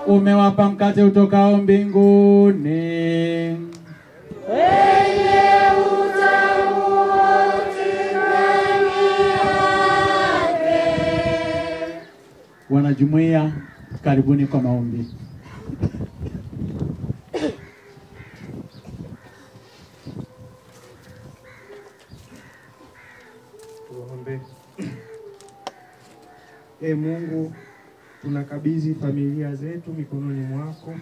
Umewapa mkate utokao mbinguni, wenye utamu wote ndani yake. Wanajumuiya, karibuni kwa maombi. Tuombe. Mungu, tunakabidhi familia zetu mikononi mwako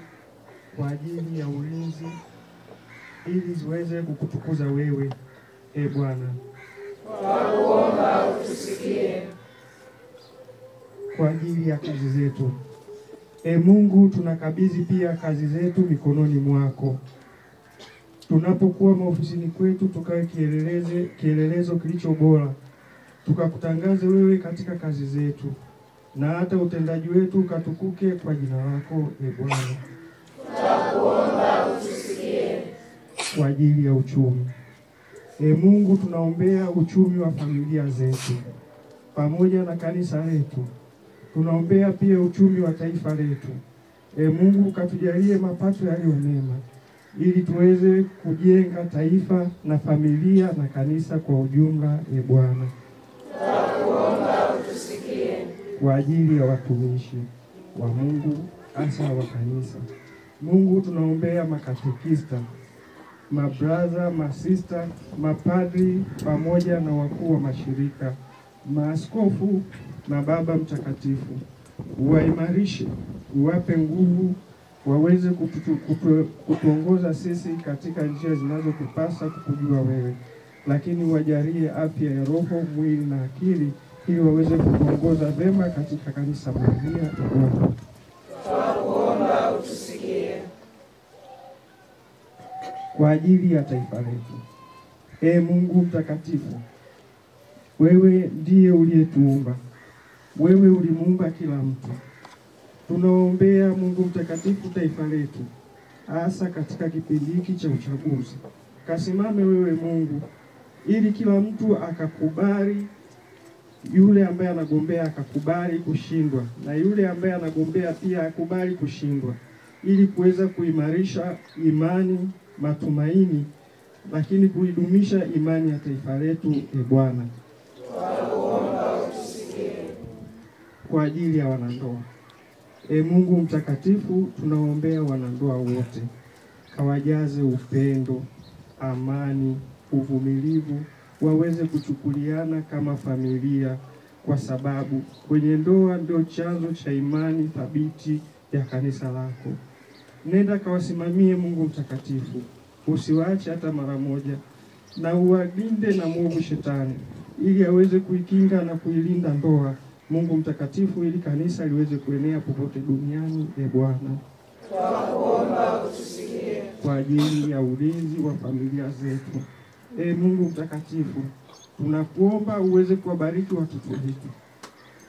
kwa ajili ya ulinzi, ili ziweze kukutukuza wewe, Bwana. Tunakuomba utusikie. Kwa ajili ya kazi zetu, Mungu, tunakabidhi pia kazi zetu mikononi mwako. Tunapokuwa maofisini kwetu, tukawe kielelezo kilicho bora, tukakutangaze wewe katika kazi zetu, na hata utendaji wetu ukatukuke kwa jina lako, Bwana. Tunakuomba utusikie. Kwa ajili ya uchumi, Mungu, tunaombea uchumi wa familia zetu pamoja na kanisa letu. Tunaombea pia uchumi wa taifa letu. Mungu, katujalie mapato yaliyo mema, ili tuweze kujenga taifa na familia na kanisa kwa ujumla, Bwana. Tunakuomba utusikie. Kwa ajili ya watumishi wa Mungu hasa wa kanisa, Mungu, tunaombea makatekista, mabraza, masista, mapadri pamoja na wakuu wa mashirika, maaskofu na Baba Mtakatifu. Uwaimarishe, uwape nguvu, waweze kutuongoza sisi katika njia zinazotupasa kukujua wewe, lakini wajalie afya ya roho, mwili na akili, ili waweze kuongoza vema katika kanisa Maria. Tunakuomba utusikie. Kwa ajili ya taifa letu, Mungu mtakatifu, wewe ndiye uliyetuumba, wewe ulimuumba kila mtu. Tunaombea Mungu mtakatifu taifa letu, hasa katika kipindi hiki cha uchaguzi. Kasimame wewe Mungu, ili kila mtu akakubali, yule ambaye anagombea akakubali kushindwa, na yule ambaye anagombea pia akubali kushindwa, ili kuweza kuimarisha imani, matumaini, lakini kuidumisha imani ya taifa letu, Bwana. Tunakuomba utusikie. Kwa ajili ya wanandoa, Mungu mtakatifu, tunaombea wanandoa wote, kawajaze upendo, amani, uvumilivu, waweze kuchukuliana kama familia, kwa sababu kwenye ndoa ndio chanzo cha imani thabiti ya kanisa lako. Nenda kawasimamie Mungu mtakatifu, usiwaache hata mara moja, na uwalinde na mwovu shetani, ili aweze kuikinga na kuilinda ndoa, Mungu mtakatifu, ili kanisa liweze kuenea popote duniani. Bwana, twakuomba utusikie. Kwa ajili ya ulinzi wa familia zetu, Mungu mtakatifu, tunakuomba uweze kuwabariki watoto wetu,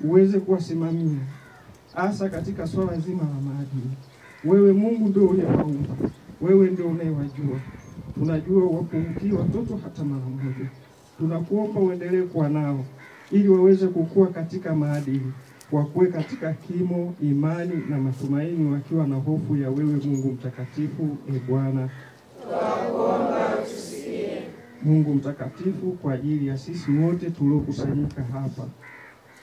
uweze kuwasimamia hasa katika swala zima la maadili. Wewe Mungu ndio uliyewaumba, wewe ndio unayewajua. Tunajua wapunguki watoto hata mara moja. Tunakuomba uendelee kuwa nao ili waweze kukua katika maadili, wakuwe katika kimo, imani na matumaini, wakiwa na hofu ya wewe Mungu mtakatifu. Bwana, twakuomba utusikie. Mungu mtakatifu, kwa ajili ya sisi wote tuliokusanyika hapa,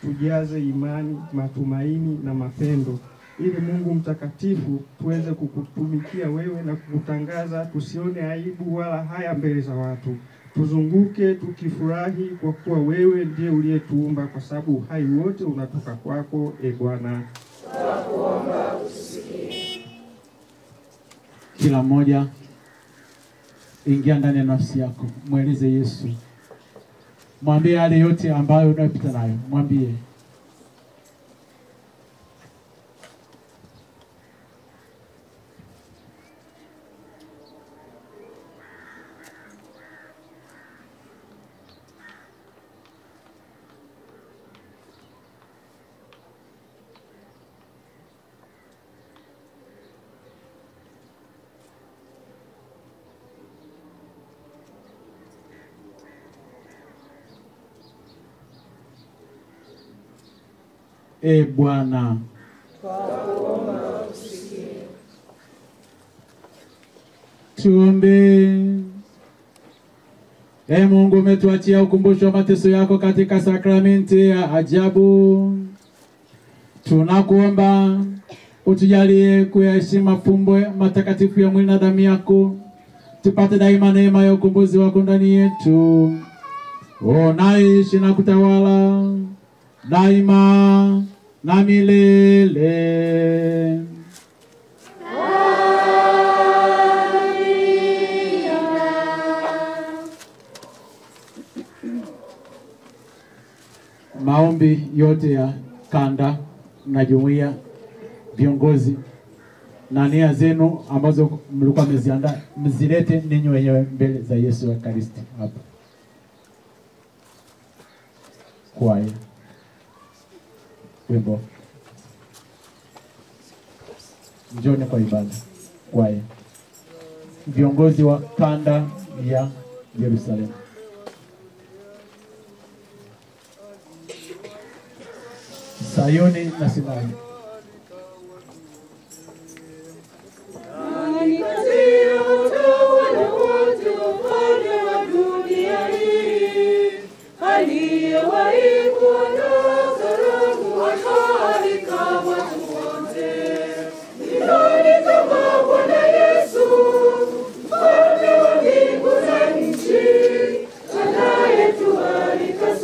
tujaze imani, matumaini na mapendo, ili Mungu mtakatifu tuweze kukutumikia wewe na kukutangaza, tusione aibu wala haya mbele za watu. Tuzunguke tukifurahi, kwa kuwa wewe ndiye uliyetuumba, kwa sababu uhai wote unatoka kwako. Bwana, twakuomba utusikie. Kila mmoja ingia ndani ya nafsi yako, mweleze Yesu. Mwambie yale yote ambayo unapita nayo, mwambie. Bwana, twakuomba utusikie. tuombe. Mungu, umetuachia ukumbusho wa mateso yako katika sakramenti ya ajabu. Tunakuomba utujalie kuyaheshimu mafumbo matakatifu ya mwili na damu yako, tupate daima neema ya ukombozi wako ndani yetu. Unaishi na kutawala daima na milele. Maombi yote ya kanda na jumuiya, viongozi na nia zenu ambazo mlikuwa mmeziandaa, mzilete ninyi wenyewe mbele za Yesu wa Kristo hapa. Kwaya, wimbo, njoni kwa ibada. Kwaya, viongozi wa kanda ya Yerusalemu. Sayuni na Sinai. Anayetualika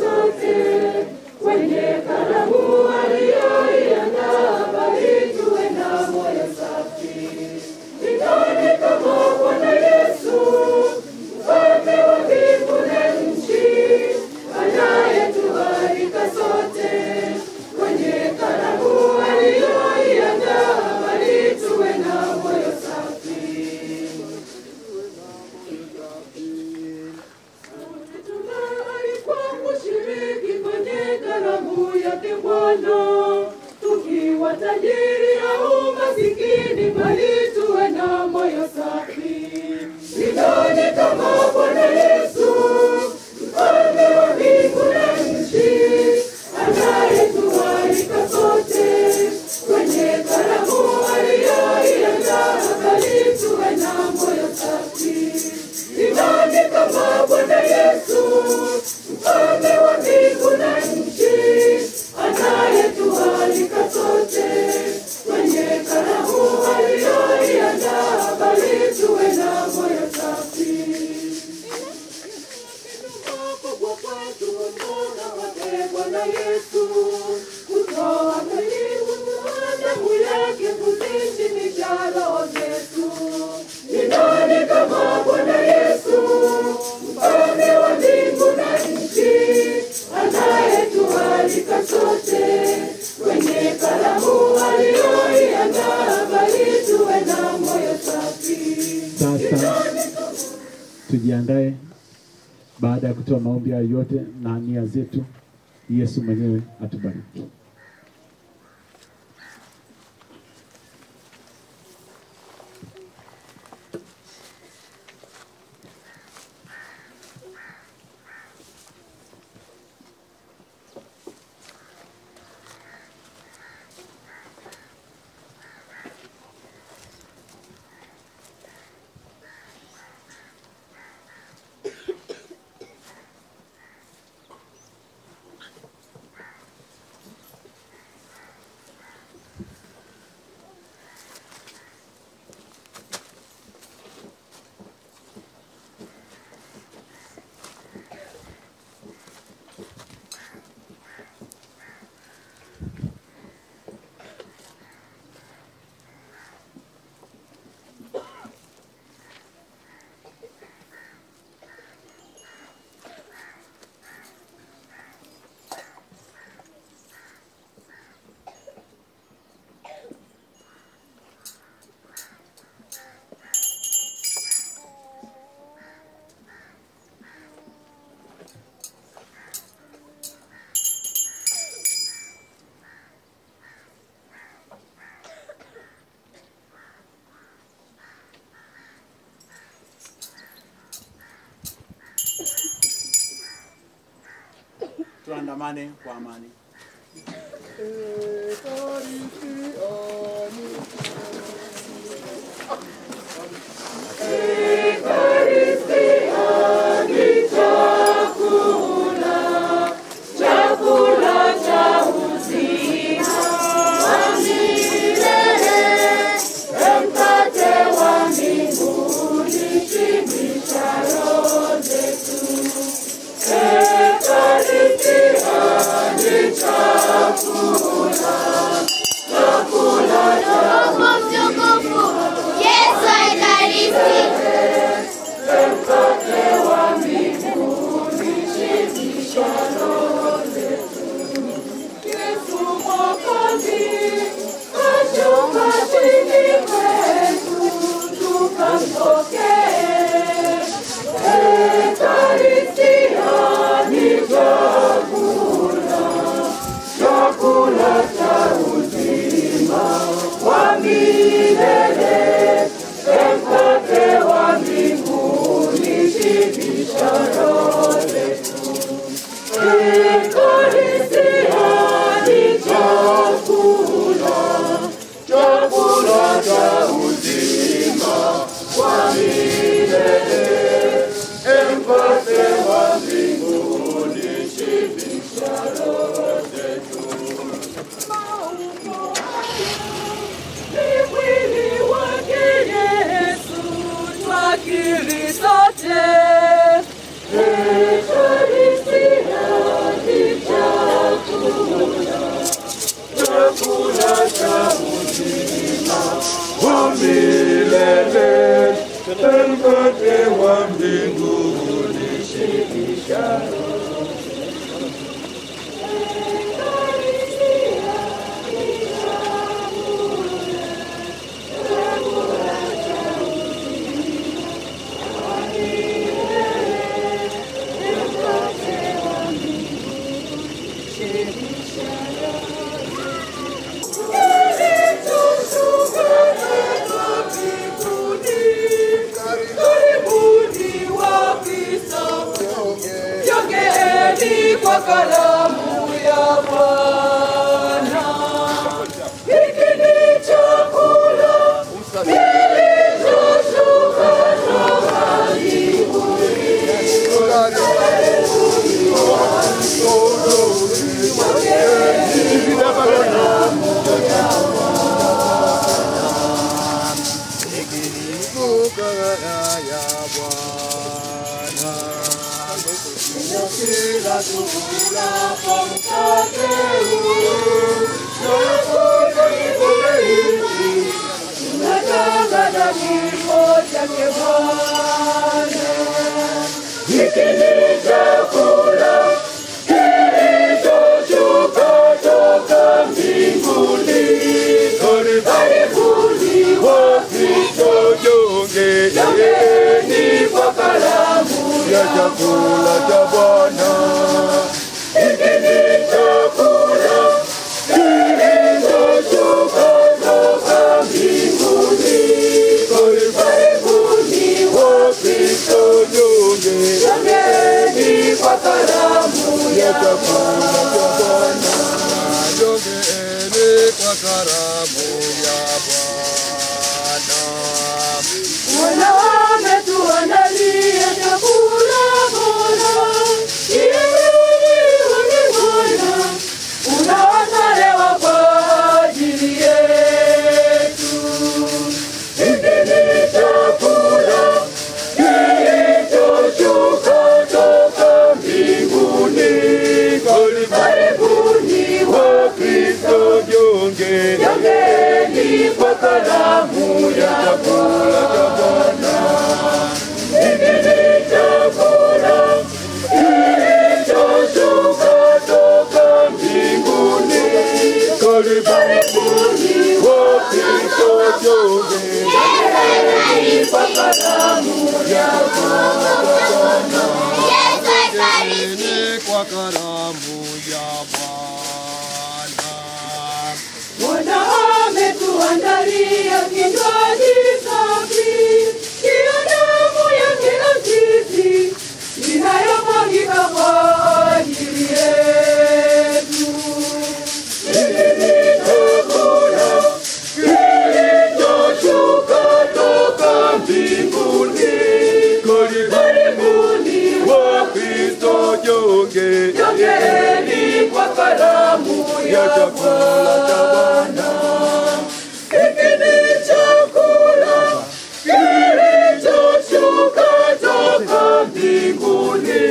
sote kwenye karamu aliyoiandaa. Bwana Yesu, kutoa mwili na damu yake kuzishibisha roho zetu. Ni nani kama Bwana Yesu, mfalme wa mbingu na nchi, anayetualika sote kwenye karamu aliyoiandaa, bali tuwe na moyo safi. Sasa tujiandae baada ya kutoa maombi hayo yote na nia zetu. Yesu mwenyewe atubariki. Tuandamane kwa amani. kila tulapo mkate huu na kunywa kikombe hiki, tunatangaza kifo chake Bwana. Hiki ni chakula kilichoshuka toka mbinguni. Karibuni Wakristo, jongeni kwa karamu ya chakula cha Bwana. Hiki ni chakula kilichoshuka toka mbinguni. Karibuni Wakristo, jongeni kwa karamu ya chakula cha Bwana. Jongeni kwa karamu ya Bwana. Bwana ametuandalia chakula bora, unaotolewa kwa ajili yetu. Hiki ni chakula kilichoshuka toka mbinguni. Karibuni Wakristo, jongeni kwa karamu ya chakula cha Bwana. Hiki ni chakula kilichoshuka toka mbinguni. Karibuni Wakristo, jongeni kwa karamu ya chakula cha Bwana. Jongeni kwa karamu ya Bwana. Bwana ametuandalia kinywaji safi, hiyo damu yake asisi inayomwagika kwa ajili yetu. Hiki ni chakula kilichoshuka toka mbinguni. Karibuni Wakristo, jongeni kwa karamu ya chakula cha Bwana. Hiki ni chakula kilichoshuka toka mbinguni.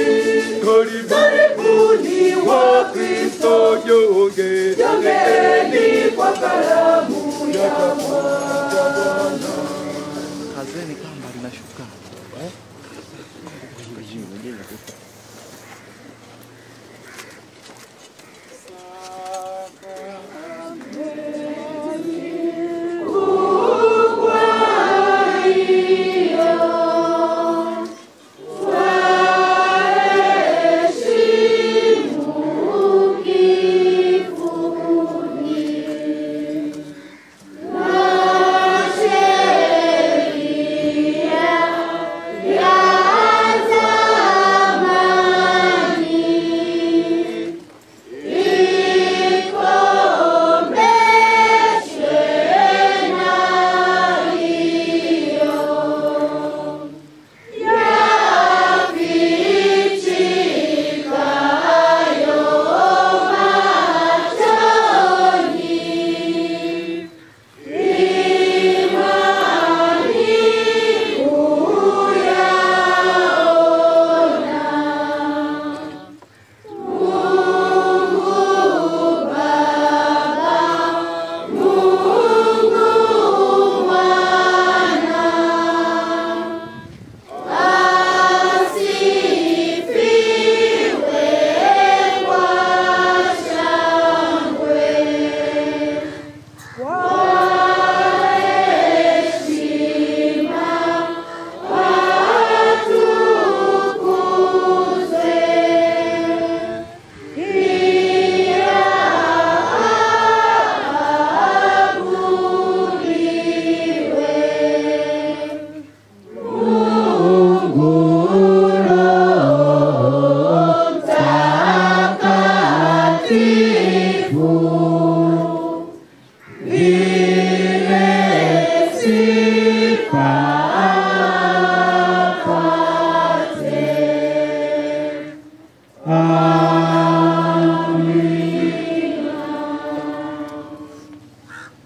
Karibuni Wakristo, jongeni kwa karamu ya chakula cha Bwana. Kazeni kamba linashuka.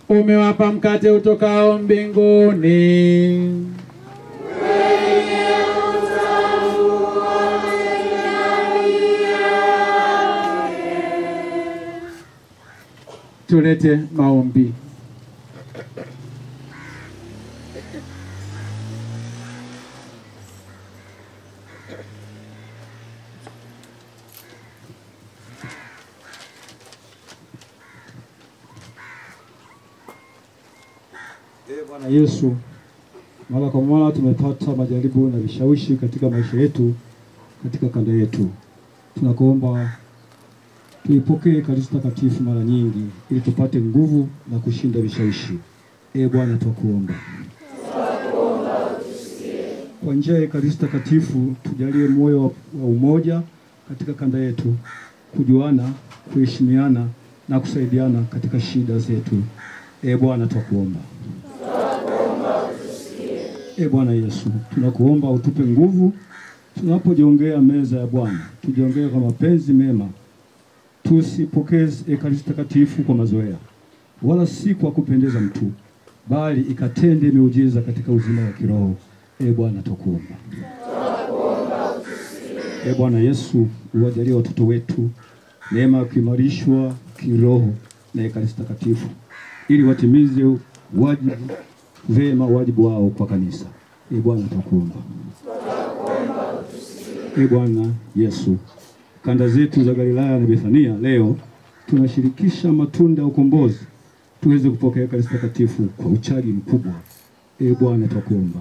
Umewapa mkate utokao mbinguni. Wenye utamu wa majani tulete maombi. Bwana Yesu, mara kwa mara tumepata majaribu na vishawishi katika maisha yetu, katika kanda yetu. Tunakuomba tuipokee Ekaristi Takatifu mara nyingi ili tupate nguvu na kushinda vishawishi. Bwana tunakuomba. Kwa njia ya Ekaristi Takatifu tujalie moyo wa umoja katika kanda yetu, kujuana, kuheshimiana na kusaidiana katika shida zetu. Bwana tunakuomba. Bwana Yesu, tunakuomba utupe nguvu tunapojiongea meza ya Bwana. Tujiongee kwa mapenzi mema. Tusipokee Ekaristi Takatifu kwa mazoea, wala si kwa kupendeza mtu, bali ikatende miujiza katika uzima wa kiroho. Bwana tunakuomba. Bwana Yesu, uwajalie watoto wetu neema ya kuimarishwa kiroho na Ekaristi Takatifu ili watimize wajibu wao kwa kanisa. Bwana tunakuomba. Bwana Yesu, kanda zetu za Galilaya na Bethania leo tunashirikisha matunda ya ukombozi, tuweze kupokea Ekaristi Takatifu kwa uchaji mkubwa. Bwana tunakuomba.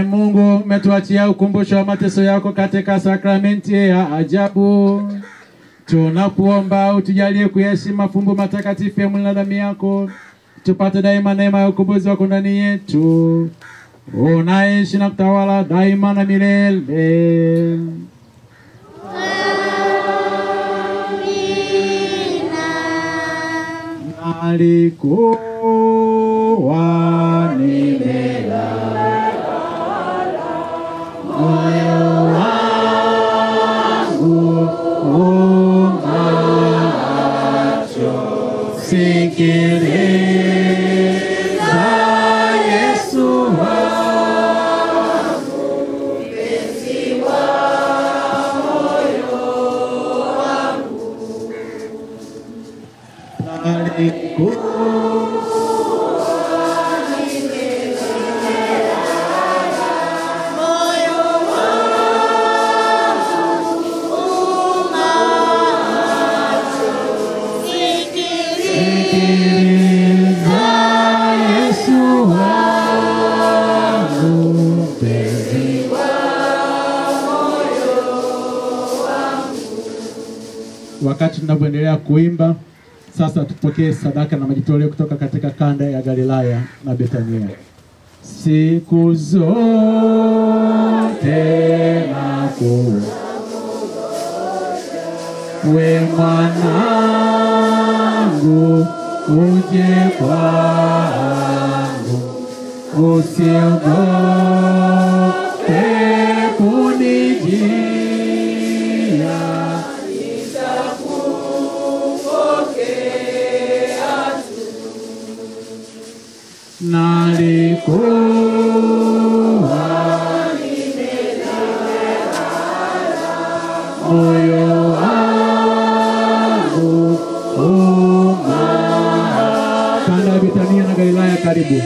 Mungu, umetuachia ukumbusho wa mateso yako katika sakramenti ya ajabu. Tunakuomba utujalie kuyaishi mafumbo matakatifu ya mwili na damu yako, tupate daima neema ya ukombozi wako ndani yetu. Unaishi na kutawala daima na milele. Amina. Alikuwa nimelala moyo wangu ungacho, sikiliza Yesu wangu, mpenzi wa moyo wangu. Wakati tunapoendelea kuimba, sasa tupokee sadaka na majitoleo kutoka katika kanda ya Galilaya na Bethania. Siku zote nakuomba we mwanangu, uje kwangu, usiogope kunijia. Nalikuwa moyo wangu kanda ya Bethania na Galilaya karibu.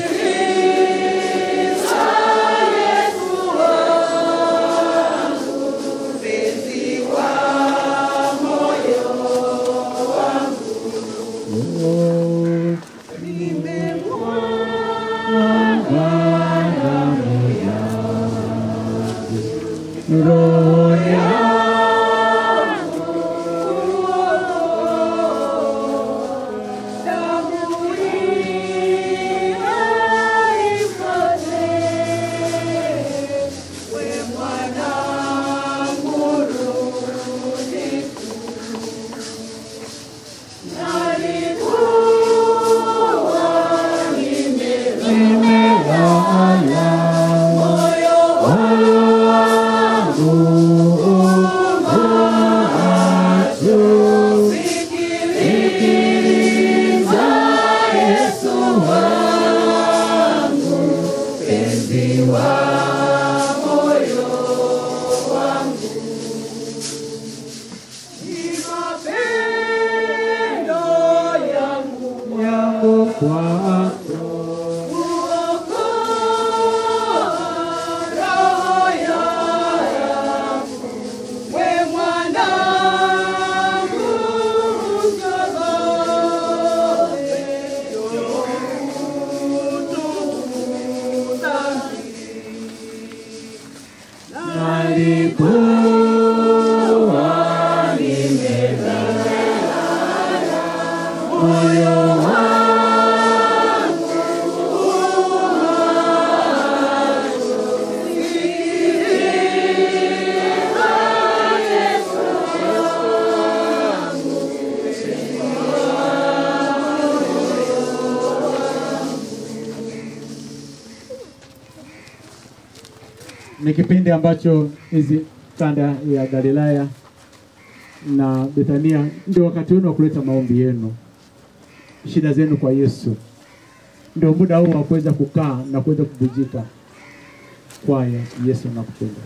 Oh yangu kwako. Nalikuwa nimelala moyo wangu ni kipindi ambacho hizi kanda ya Galilaya na Bethania ndio wakati wenu wa kuleta maombi yenu, shida zenu kwa Yesu. Ndio muda huu wa kuweza kukaa na kuweza kubujika. Kwaya, Yesu nakupenda.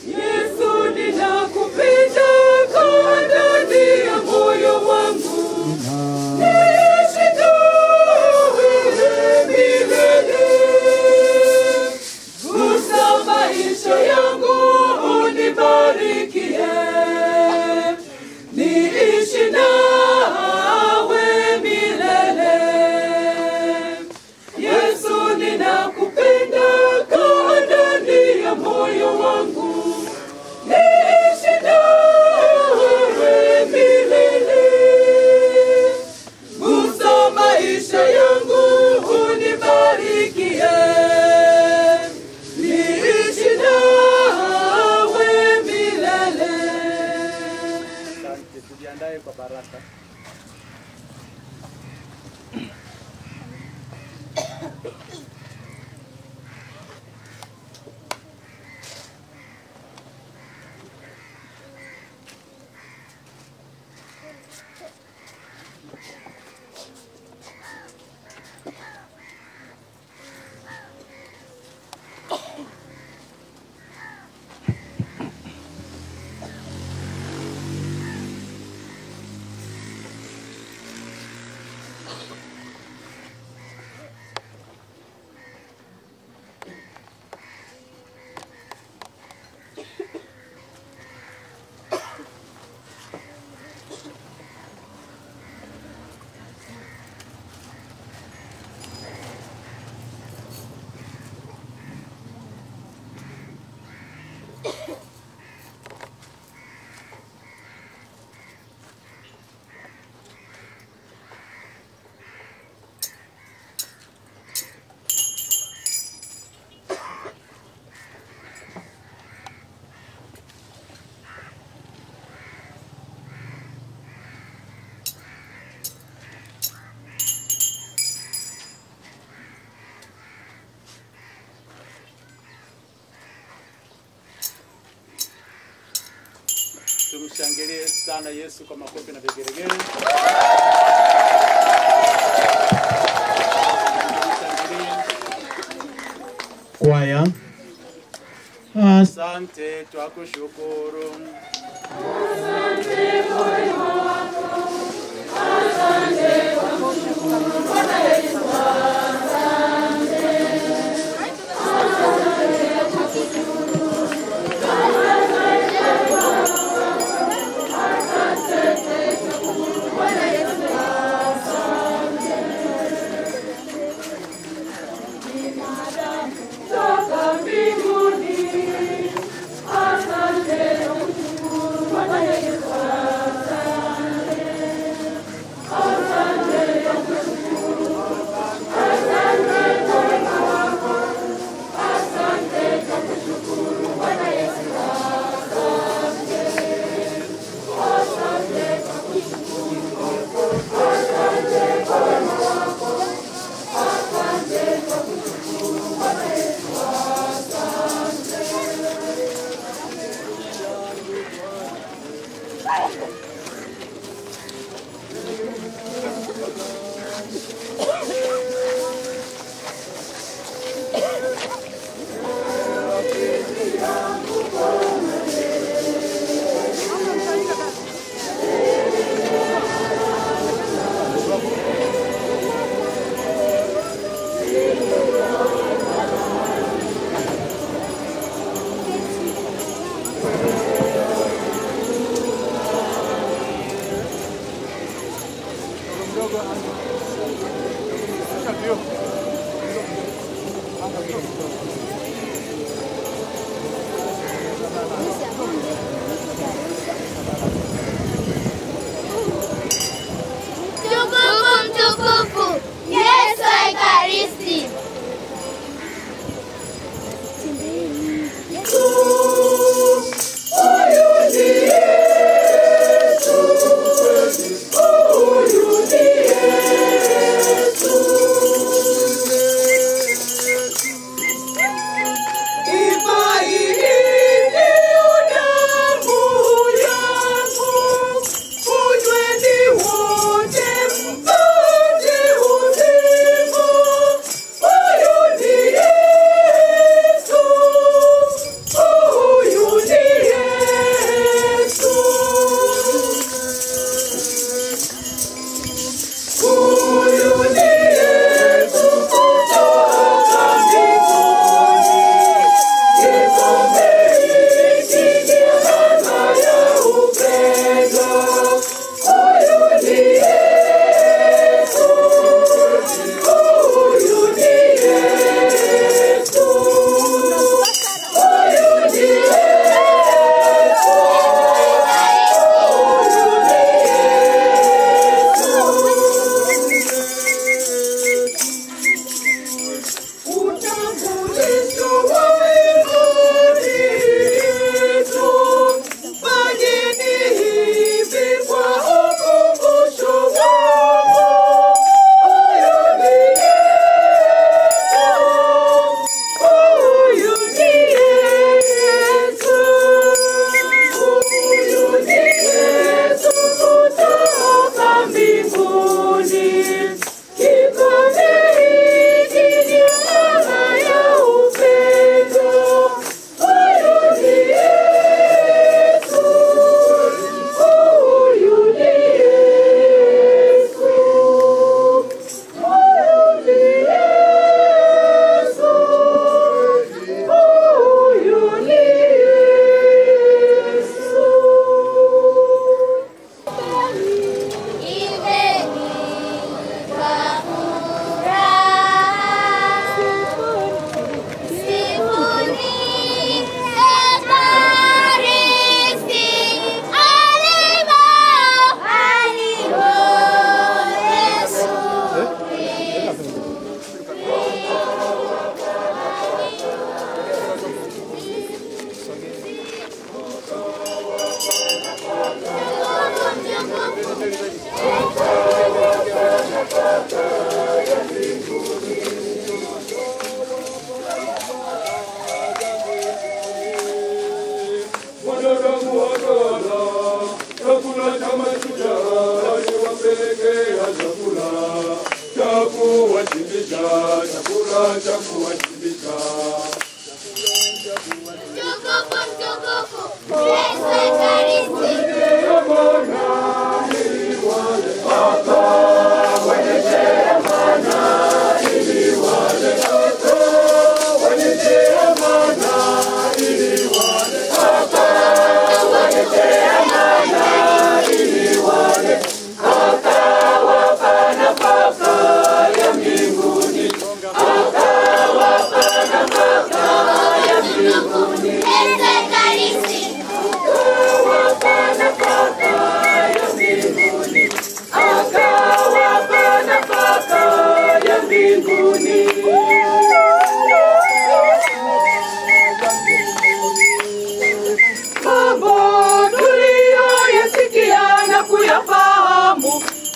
Yesu ninakupenda kwa ndani ya moyo wangu. Niishi nawe milele. Gusa maisha yangu unibarikie. Niishi nawe milele. Yesu ninakupenda kwa ndani ya moyo wangu. Niishi nawe milele. Gusa maisha yangu unibarikie. Niishi nawe milele. Asante, tujiandae kwa baraka. Tumshangilie sana Yesu kwa makofi na vigelegele. Kwaya. Asante, twakushukuru. Asante moyo wako. Asante kwa kushukuru Bwana Yesu. Asante. Asante kwa kushukuru. Thank you.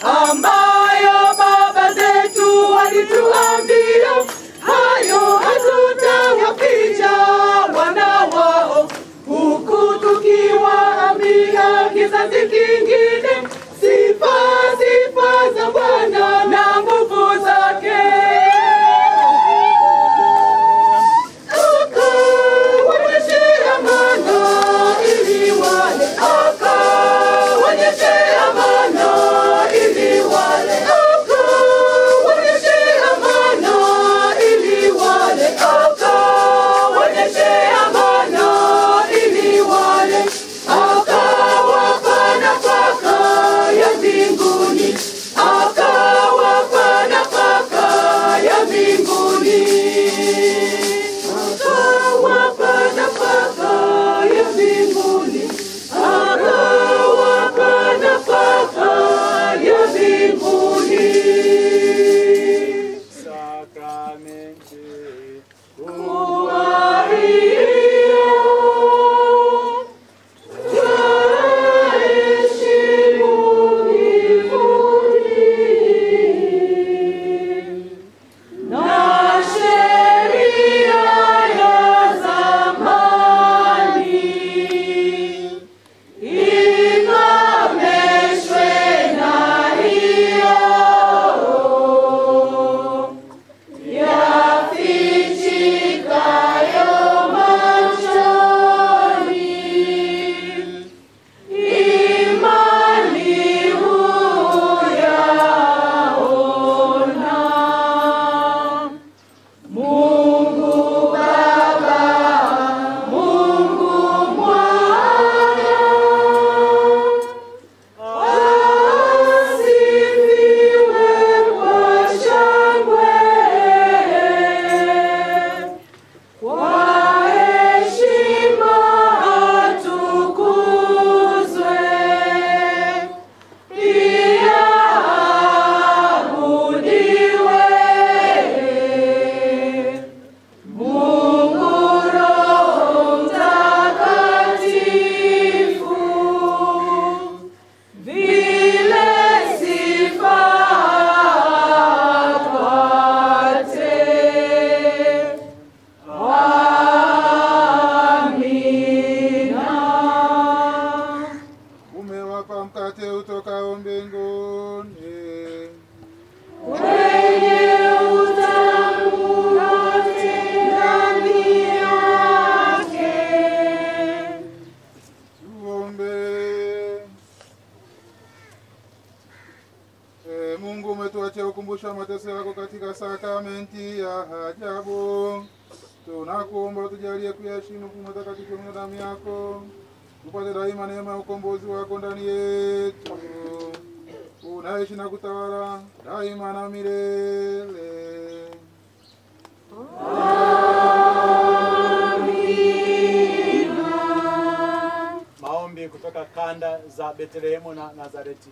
ambayo baba zetu walituambia, hayo hatutayaficha wana wao, huku tukiwaambia kizazi kingine sifa za Bwana na nguvu zake. Akawanyeshea mana ili wale, akawanyeshea mana ili wale, akawanyeshea mana ili wale, akawanyeshea mana ili wale, akawapa nafaka ya mbinguni, akawapa nafaka ya mbinguni, akawapa nafaka ya mbinguni, akawapa nafaka ya mbinguni. Sakramenti Kuwa hiyo twaheshimu kivuli na sheria ya zamani ikomeshwe na hiyo yafichikayo machoni, imani huyaona. Mungu Baba, Mungu Mwana, asifiwe kwa shangwe, kwa heshima atukuzwe, pia abudiwe Mungu Roho Mtakatifu, vile sifa apate. Amina. Umewapa mkate utokao mbinguni, Wenye utamu wote ndani yake. tuombe. Mungu, umetuachia ukumbusho wa mateso yako katika sakramenti ya ajabu. Tunakuomba tujalie kuyaheshimu matakatifu ya damu yako, tupate daima neema ya ukombozi wako ndani yetu, unaishi na kutawala daima na milele. Maombi kutoka kanda za Betlehemu na Nazareti.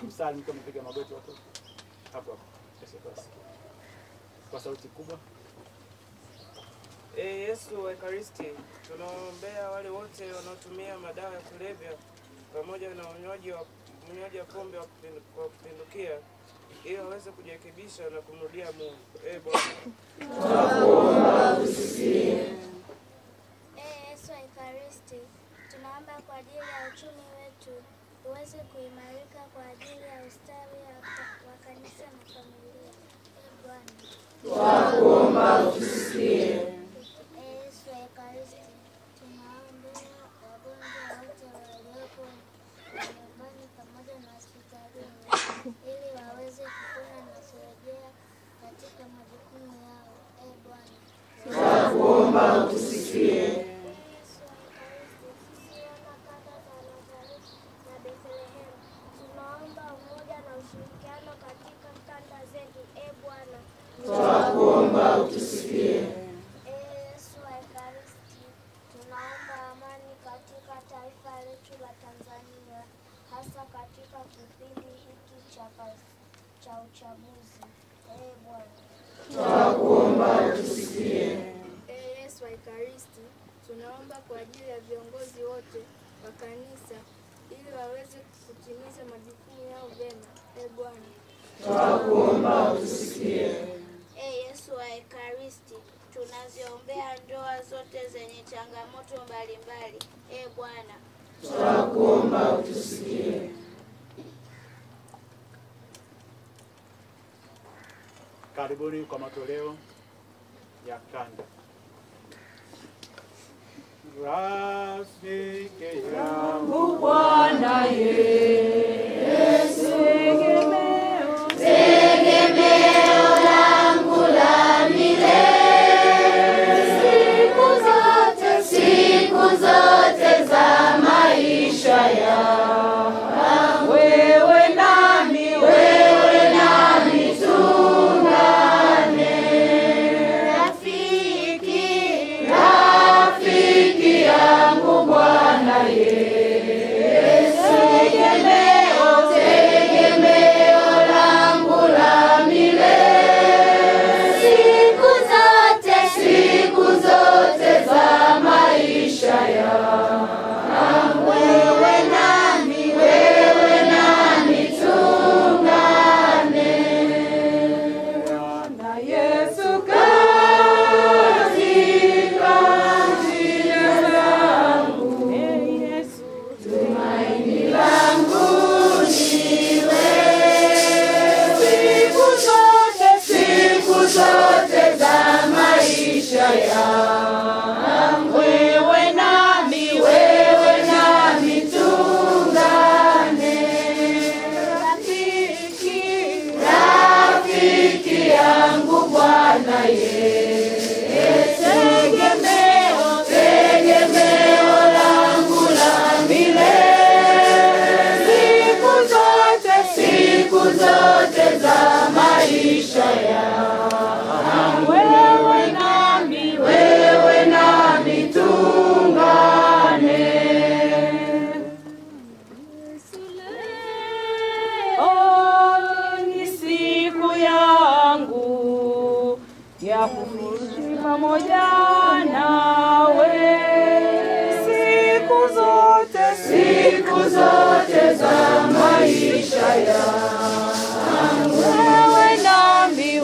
Msali mko mpiga magoti watu hapo hapo. Kwa sauti kubwa. Yesu wa Ekaristi, tunaombea wale wote wanaotumia madawa ya kulevya pamoja na unywaji wa pombe wa kupindukia, ili waweze kujirekebisha na kumrudia Mungu. Bwana, Tunakuomba usikie. Yesu wa Ekaristi, tunaomba kwa ajili ya uchumi wetu uweze kuimarika kwa ajili ya ustawi wa kanisa na familia. Bwana, Tunakuomba usikie. Yesu wa Ekaristi, tunaombea wagonjwa wote waliopo nyumbani pamoja na hospitalini ili waweze kupona na kurejea katika majukumu yao. Bwana, Tunakuomba usikie. Yesu wa Ekaristi, sisi wana kanda za Nazareti na Bethlehemu tunaomba umoja na ushirikiano katika kanda zetu. Bwana, watimize majukumu yao vyema. Bwana, Twakuomba utusikie. Yesu wa Ekaristi, tunaziombea ndoa zote zenye changamoto mbalimbali. Bwana, Twakuomba utusikie. Karibuni kwa matoleo ya kanda. Rafiki yangu Bwana Yesu, tegemeo langu la milele, siku zote za maisha yangu, wewe nami tungane. Rafiki yangu Bwana Yesu, tegemeo langu la milele, siku zote za maisha yangu, wewe nami tungane. Bwana Yesu katika njia zangu, tumaini langu ni wewe, siku zote za maisha yangu, wewe nami tungane. Rafiki yangu Bwana Yesu, tegemeo langu la milele, siku zote za maisha yangu, wewe nami tungane. ni siku yangu ya kufurushi pamoja nawe siku zote za maisha yangu,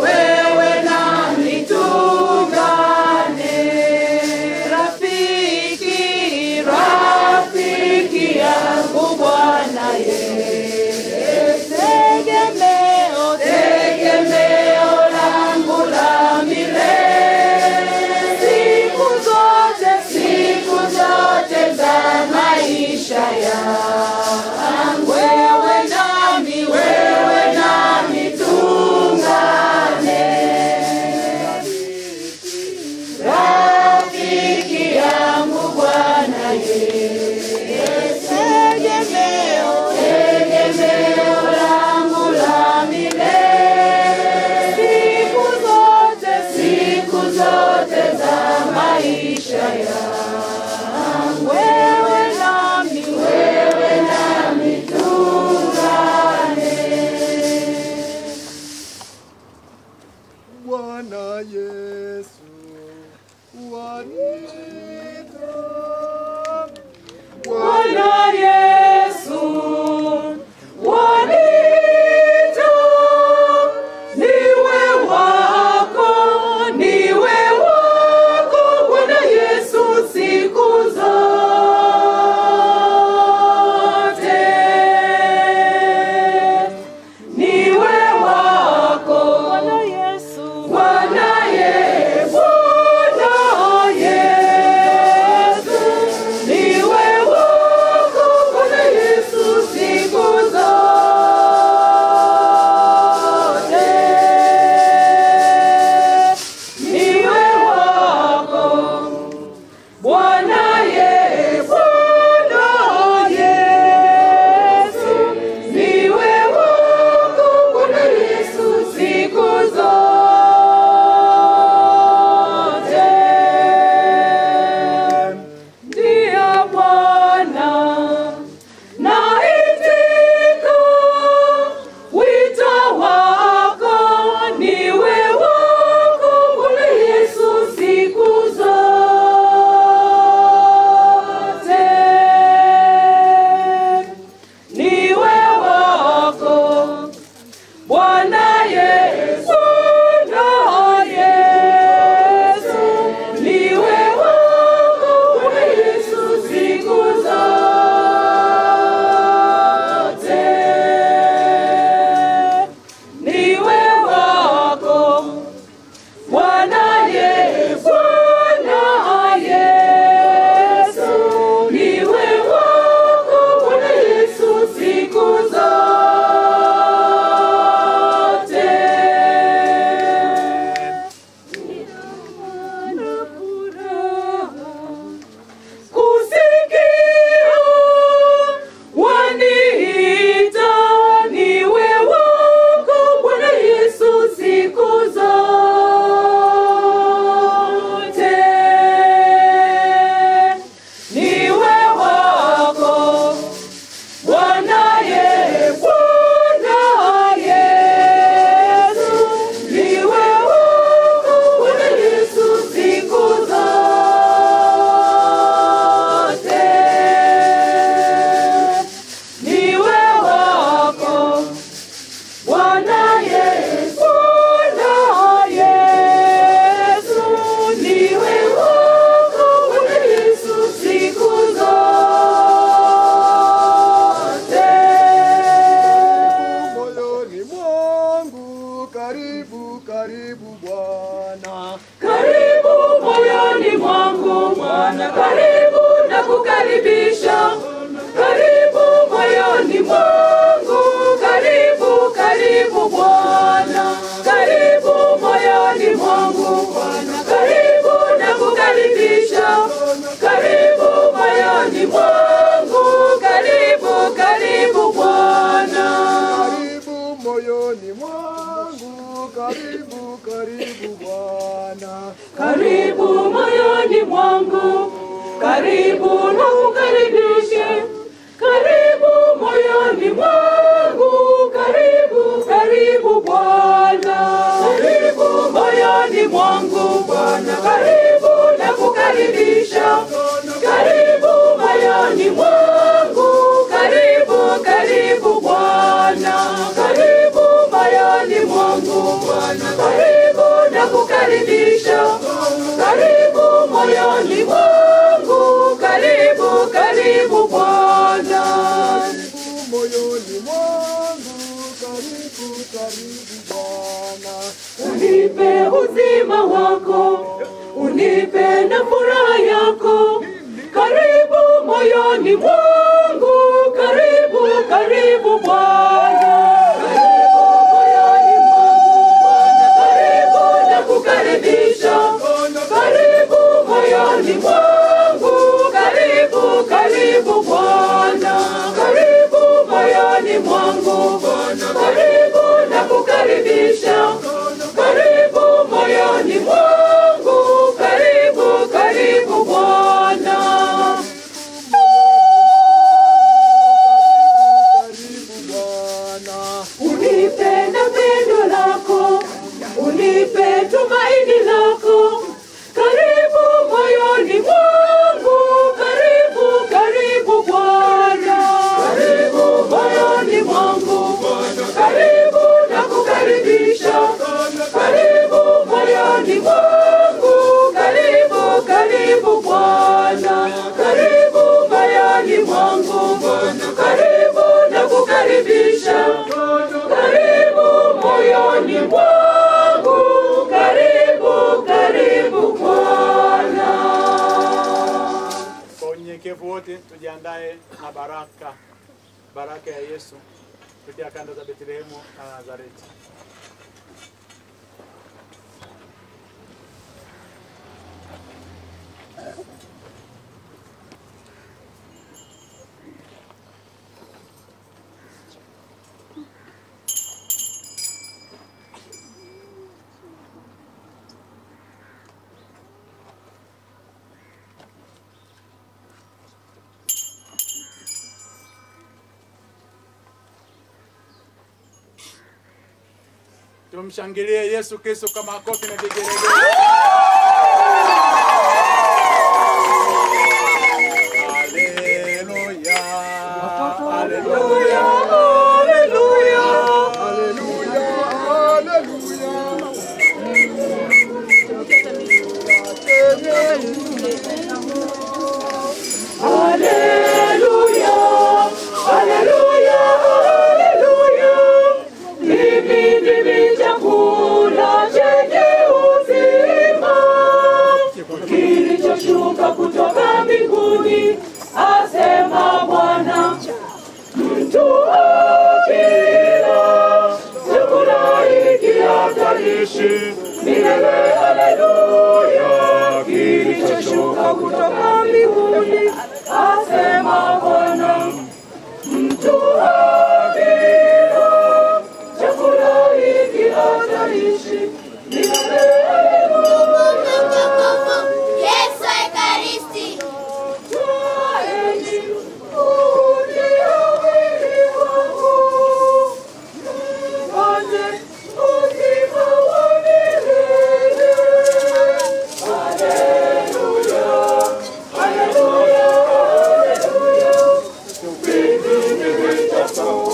wewe nami tungane. Rafiki yangu Bwana Yesu, tegemeo langu la milele, siku zote za maisha yangu, wewe nami tungane. Rafiki yangu Bwana Yesu, tegemeo langu la milele, siku zote za maisha yangu, wewe nami tungane. Bwana Yesu wanita, Bwana Yesu wanita, niwe wako Bwana Yesu siku zote, niwe wako Bwana Yesu, Bwana Yesu, niwe wako karibu Bwana. Karibu moyoni mwangu Bwana, karibu na kukaribisha. Karibu moyoni mwangu, karibu, karibu Bwana. Karibu moyoni mwangu Bwana, karibu na kukaribisha. Karibu moyoni mwangu, karibu, karibu Bwana. Karibu moyoni mwangu, karibu, karibu Bwana. Karibu moyoni mwangu, karibu na kukaribisha. Karibu moyoni mwangu, karibu, karibu Bwana. Karibu moyoni mwangu Bwana, karibu na kukaribisha. Karibu moyoni mwangu, karibu, karibu Bwana. Karibu moyoni mwangu Bwana, karibu na kukaribisha. Karibu moyoni mwangu, karibu, karibu Bwana. Moyoni mwangu, karibu, karibu Bwana. Unipe uzima wako, unipe na furaha yako. Karibu moyoni mwangu, karibu, karibu Bwana. Karibu moyoni mwangu Bwana, karibu na kukaribisha. Karibu moyoni mwangu, karibu, karibu Bwana. Karibu moyoni mwangu Bwana, karibu na kukaribisha. Karibu moyoni mwangu, karibu, karibu Bwana. Unipe na pendo lako, unipe tumaini lako. Karibu moyoni mwangu, karibu, karibu Bwana. Karibu moyoni mwangu Bwana, karibu na kukaribisha. Karibu moyoni mwangu, karibu, karibu Bwana. Karibu moyoni mwangu Bwana, karibu na kukaribisha. Karibu moyoni mwangu, karibu, karibu Bwana. Kwa unyenyekevu wote tujiandae na baraka ya Yesu kupitia kanda za Betlehemu na Nazareti. Tumshangilie Yesu Kristo kwa makofi na vigelegele. Haleluya. Haleluya. Haleluya. Haleluya. Haleluya. Haleluya. Mimi ndimi chakula chenye uzima kilichoshuka kutoka mbinguni, asema Bwana. Mtu akila chakula hiki ataishi milele. Haleluya. Kilichoshuka kutoka mbinguni, asema Bwana. Mtu akila chakula hiki ataishi milele. Yesu Ekaristi. Twaeni kuutia mwili wangu, mpate uzima wa milele. Haleluya, haleluya, haleluya. Mimi nimechagua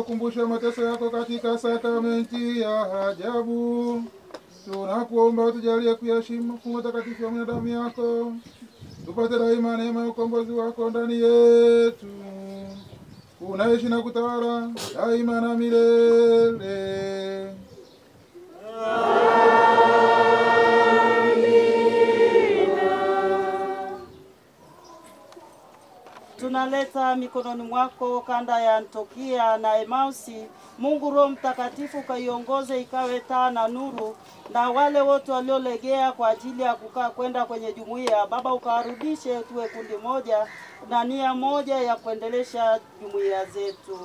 Ukumbushe mateso yako katika sakramenti ya ajabu. Tunakuomba tujalie kuyaheshimu mafungo takatifu ya mwili na damu yako. Tupate daima neema ya ukombozi wako ndani yetu. Unaishi na kutawala daima na milele. Tunaleta mikononi mwako kanda ya Antiokia na Emausi. Mungu Roho Mtakatifu kaiongoze ikawe taa na nuru, na wale wote waliolegea kwa ajili ya kukaa kwenda kwenye jumuiya, Baba ukawarudishe tuwe kundi moja na nia moja ya kuendelesha jumuiya zetu.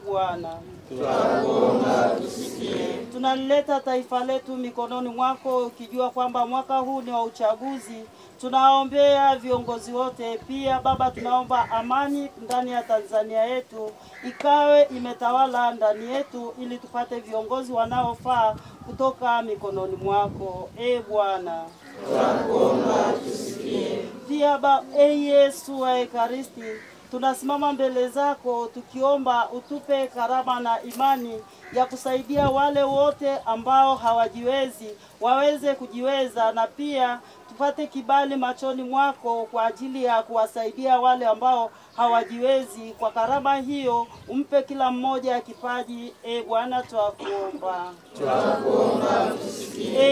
Bwana, tunakuomba tusikie. Tunaleta taifa letu mikononi mwako, ukijua kwamba mwaka huu ni wa uchaguzi. Tunaombea viongozi wote pia. Baba, tunaomba amani ndani ya Tanzania yetu ikawe imetawala ndani yetu, ili tupate viongozi wanaofaa kutoka mikononi mwako. Bwana, tunakuomba tusikie. Pia Yesu wa Ekaristi, tunasimama mbele zako tukiomba utupe karama na imani ya kusaidia wale wote ambao hawajiwezi waweze kujiweza, na pia tupate kibali machoni mwako kwa ajili ya kuwasaidia wale ambao hawajiwezi. Kwa karama hiyo umpe kila mmoja kipaji. Bwana twakuomba.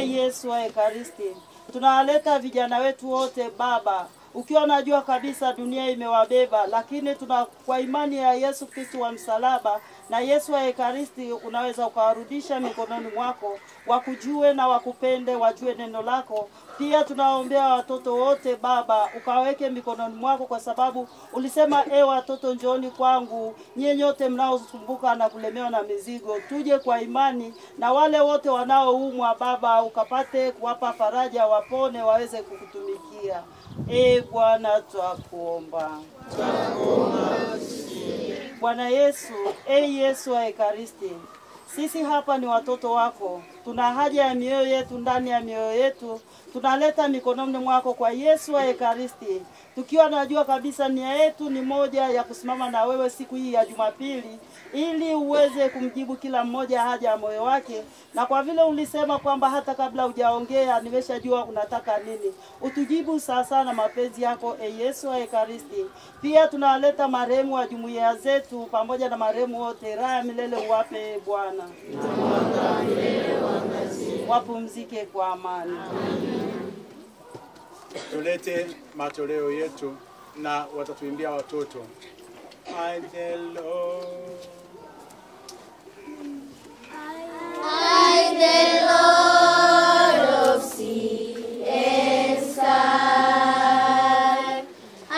Yesu wa Ekaristi, tunawaleta vijana wetu wote Baba, ukiwa unajua kabisa dunia imewabeba, lakini kwa imani ya Yesu Kristo wa msalaba na Yesu wa Ekaristi unaweza ukawarudisha mikononi mwako, wakujue na wakupende, wajue neno lako. Pia tunaombea watoto wote Baba, ukaweke mikononi mwako, kwa sababu ulisema watoto njooni kwangu nyie nyote mnaosumbuka na kulemewa na mizigo. Tuje kwa imani, na wale wote wanaoumwa Baba ukapate kuwapa faraja, wapone, waweze kukutumikia. Bwana twakuomba. Bwana Yesu, Yesu wa Ekaristi, sisi hapa ni watoto wako. Tuna haja ya mioyo yetu, ndani ya mioyo yetu tunaleta mikononi mwako kwa Yesu wa Ekaristi, tukiwa najua kabisa nia yetu ni moja ya kusimama na wewe siku hii ya Jumapili, ili uweze kumjibu kila mmoja haja ya moyo wake. Na kwa vile ulisema kwamba hata kabla hujaongea nimeshajua unataka nini, utujibu sasa na mapenzi yako, Yesu wa Ekaristi. Pia tunaleta marehemu wa jumuiya zetu pamoja na marehemu wote, raha milele uwape Bwana, wapumzike kwa amani. Tulete matoleo yetu na watatuimbia watoto. Angelo. I, the Lord of sea and sky, I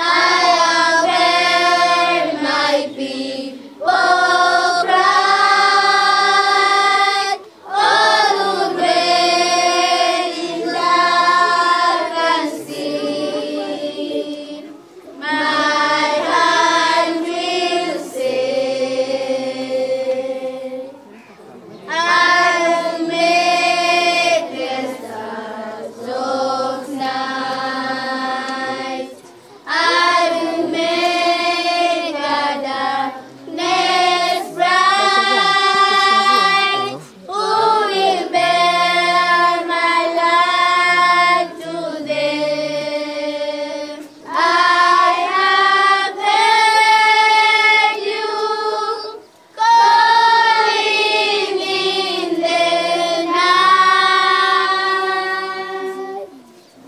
have heard my people cry, all who dwell in dark and sin, my heart will say, I'll make the stars of night, I'll make the darkness bright, who will bear my light to them. I have heard you calling in the night.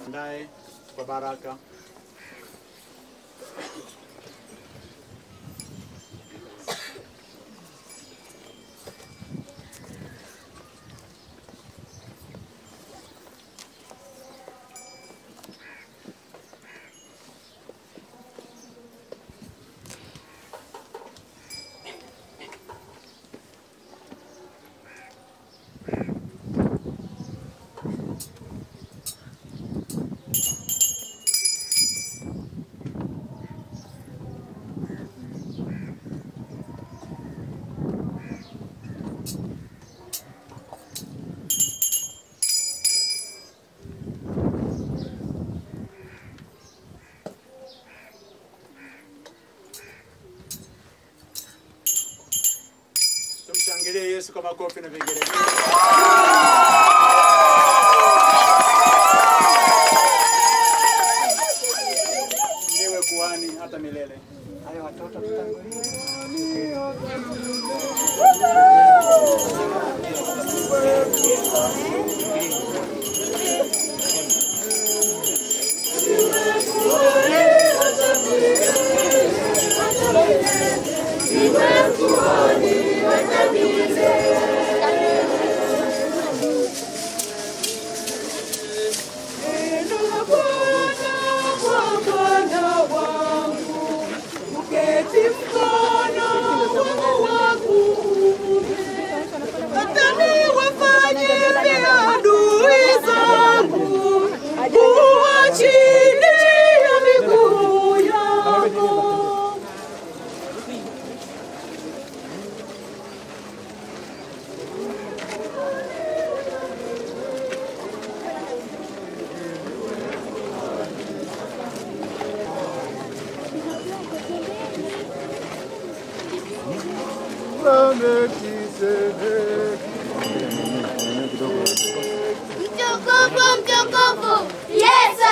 Ndaye kwa baraka. Tumshangilie Yesu kwa makofi na vigelegele. Ndiwe kuhani hata milele. Hayo watoto Mtukufu, mtukufu, Yesu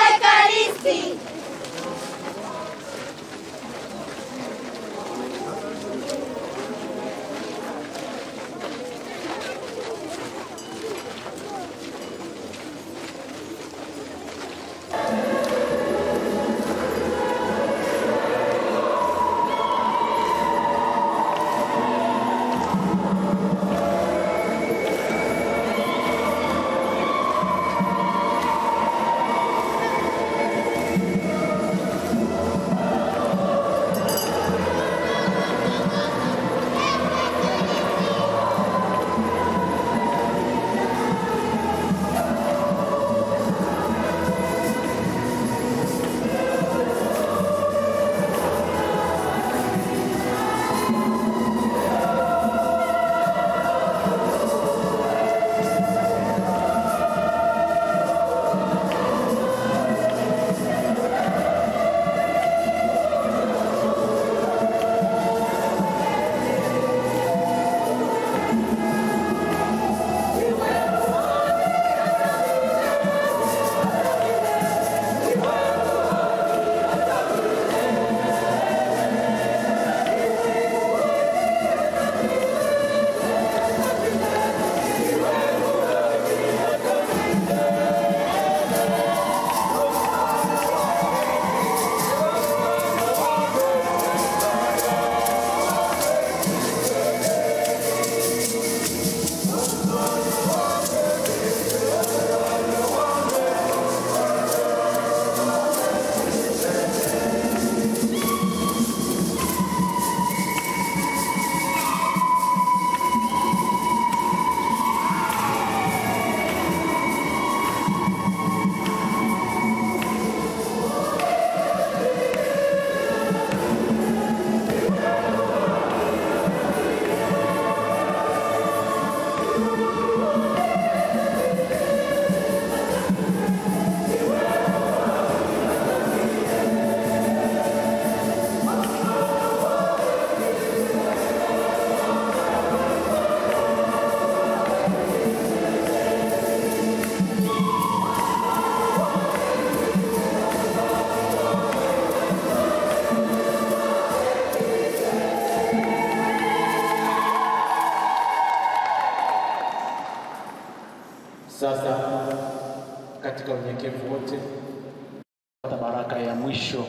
baraka ya mwisho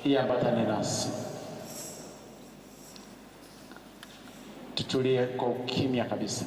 iambatane nasi. Tutulie kwa ukimya kabisa.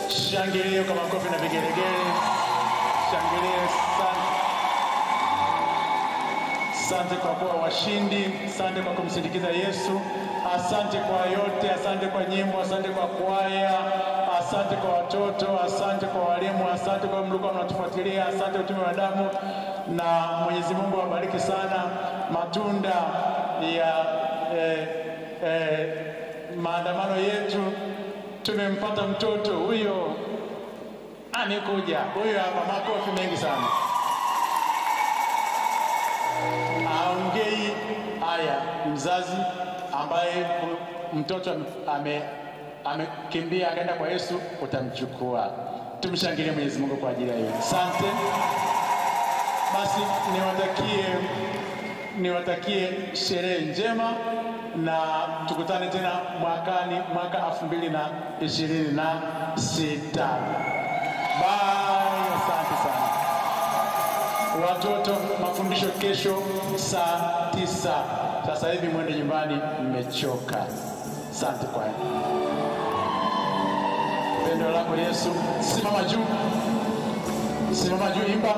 Shangilie kwa makofi na vigelegele. Shangilie sana. Asante kwa kuwa washindi, asante kwa kumsindikiza Yesu, asante kwa yote, asante kwa nyimbo, asante kwa kwaya, asante kwa watoto, asante kwa walimu, asante kwa mlikuwa mnatufuatilia, asante utume wa damu, na Mwenyezi Mungu awabariki sana. Matunda ya maandamano yetu, tumempata mtoto huyo anikuja, huyo hapa, makofi mengi sana. Aongei haya mzazi ambaye mtoto amekimbia akaenda kwa Yesu, utamchukua. Tumshangilie Mwenyezi Mungu kwa ajili ya hiyo. Asante. Basi niwatakie sherehe njema na tukutane tena mwakani, mwaka 2026. Bye. Asante sana. Watoto, mafundisho kesho saa 9. Sasa hivi mwende nyumbani, mmechoka. Asante kwa pendo lako Yesu. Simama juu, imba.